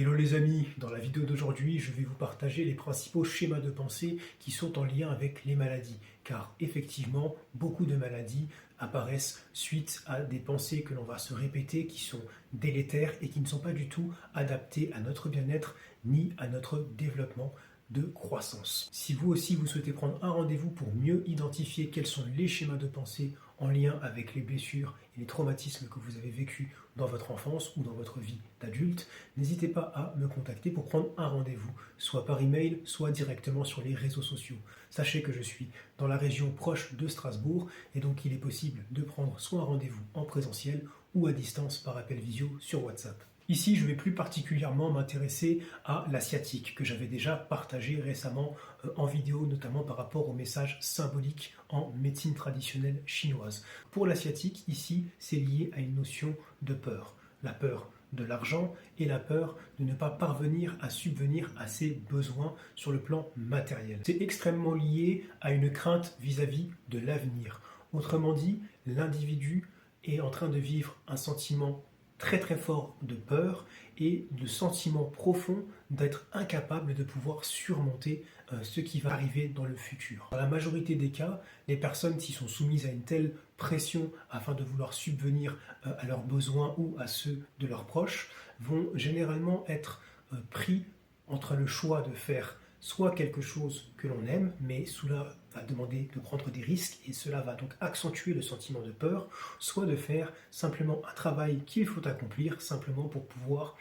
Hello les amis, dans la vidéo d'aujourd'hui, je vais vous partager les principaux schémas de pensée qui sont en lien avec les maladies. Car effectivement, beaucoup de maladies apparaissent suite à des pensées que l'on va se répéter qui sont délétères et qui ne sont pas du tout adaptées à notre bien-être ni à notre développement de croissance. Si vous aussi vous souhaitez prendre un rendez-vous pour mieux identifier quels sont les schémas de pensée en lien avec les blessures et les traumatismes que vous avez vécus dans votre enfance ou dans votre vie d'adulte, n'hésitez pas à me contacter pour prendre un rendez-vous, soit par email, soit directement sur les réseaux sociaux. Sachez que je suis dans la région proche de Strasbourg et donc il est possible de prendre soit un rendez-vous en présentiel ou à distance par appel visio sur WhatsApp. Ici, je vais plus particulièrement m'intéresser à la sciatique que j'avais déjà partagé récemment en vidéo, notamment par rapport aux messages symboliques en médecine traditionnelle chinoise. Pour la sciatique, ici, c'est lié à une notion de peur. La peur de l'argent et la peur de ne pas parvenir à subvenir à ses besoins sur le plan matériel. C'est extrêmement lié à une crainte vis-à-vis de l'avenir. Autrement dit, l'individu est en train de vivre un sentiment très très fort de peur et le sentiment profond d'être incapable de pouvoir surmonter ce qui va arriver dans le futur. Dans la majorité des cas, les personnes qui sont soumises à une telle pression afin de vouloir subvenir à leurs besoins ou à ceux de leurs proches vont généralement être pris entre le choix de faire soit quelque chose que l'on aime, mais cela va demander de prendre des risques et cela va donc accentuer le sentiment de peur, soit de faire simplement un travail qu'il faut accomplir simplement pour pouvoir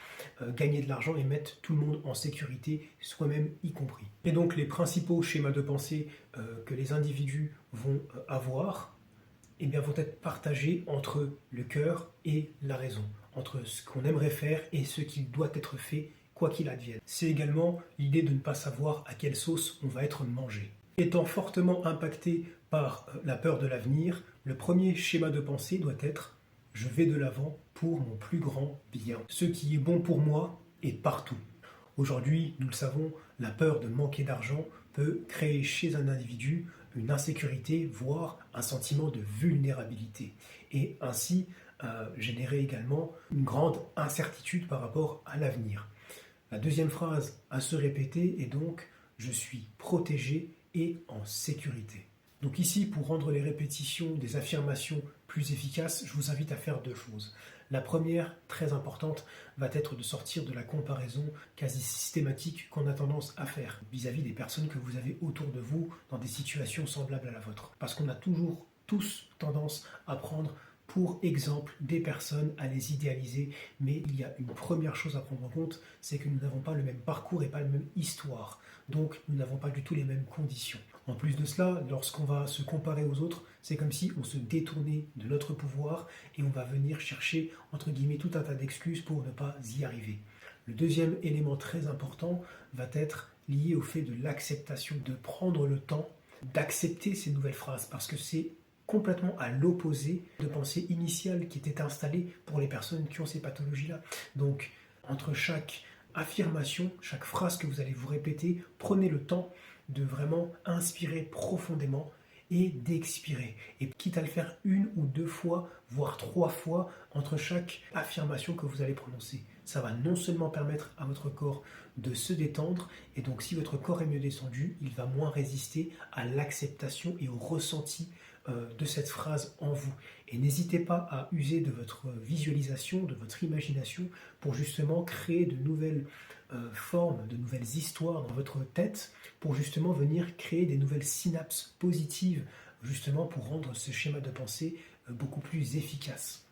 gagner de l'argent et mettre tout le monde en sécurité, soi-même y compris. Et donc les principaux schémas de pensée que les individus vont avoir eh bien, vont être partagés entre le cœur et la raison, entre ce qu'on aimerait faire et ce qui doit être fait quoi qu'il advienne. C'est également l'idée de ne pas savoir à quelle sauce on va être mangé. Étant fortement impacté par la peur de l'avenir, le premier schéma de pensée doit être « je vais de l'avant pour mon plus grand bien ». Ce qui est bon pour moi est partout. Aujourd'hui, nous le savons, la peur de manquer d'argent peut créer chez un individu une insécurité, voire un sentiment de vulnérabilité. Et ainsi, générer également une grande incertitude par rapport à l'avenir. La deuxième phrase à se répéter est donc « je suis protégé et en sécurité ». Donc ici, pour rendre les répétitions des affirmations plus efficaces, je vous invite à faire deux choses. La première, très importante, va être de sortir de la comparaison quasi systématique qu'on a tendance à faire vis-à-vis des personnes que vous avez autour de vous dans des situations semblables à la vôtre. Parce qu'on a toujours tous tendance à prendre pour exemple des personnes, à les idéaliser, mais il y a une première chose à prendre en compte, c'est que nous n'avons pas le même parcours et pas la même histoire, donc nous n'avons pas du tout les mêmes conditions. En plus de cela, lorsqu'on va se comparer aux autres, c'est comme si on se détournait de notre pouvoir et on va venir chercher, entre guillemets, tout un tas d'excuses pour ne pas y arriver. Le deuxième élément très important va être lié au fait de l'acceptation, de prendre le temps d'accepter ces nouvelles phrases, parce que c'est complètement à l'opposé de pensée initiale qui était installée pour les personnes qui ont ces pathologies-là. Donc, entre chaque affirmation, chaque phrase que vous allez vous répéter, prenez le temps de vraiment inspirer profondément et d'expirer. Et quitte à le faire une ou deux fois, voire trois fois, entre chaque affirmation que vous allez prononcer. Ça va non seulement permettre à votre corps de se détendre, et donc si votre corps est mieux descendu, il va moins résister à l'acceptation et au ressenti de cette phrase en vous. Et n'hésitez pas à user de votre visualisation, de votre imagination, pour justement créer de nouvelles formes, de nouvelles histoires dans votre tête, pour justement venir créer des nouvelles synapses positives, justement pour rendre ce schéma de pensée beaucoup plus efficace.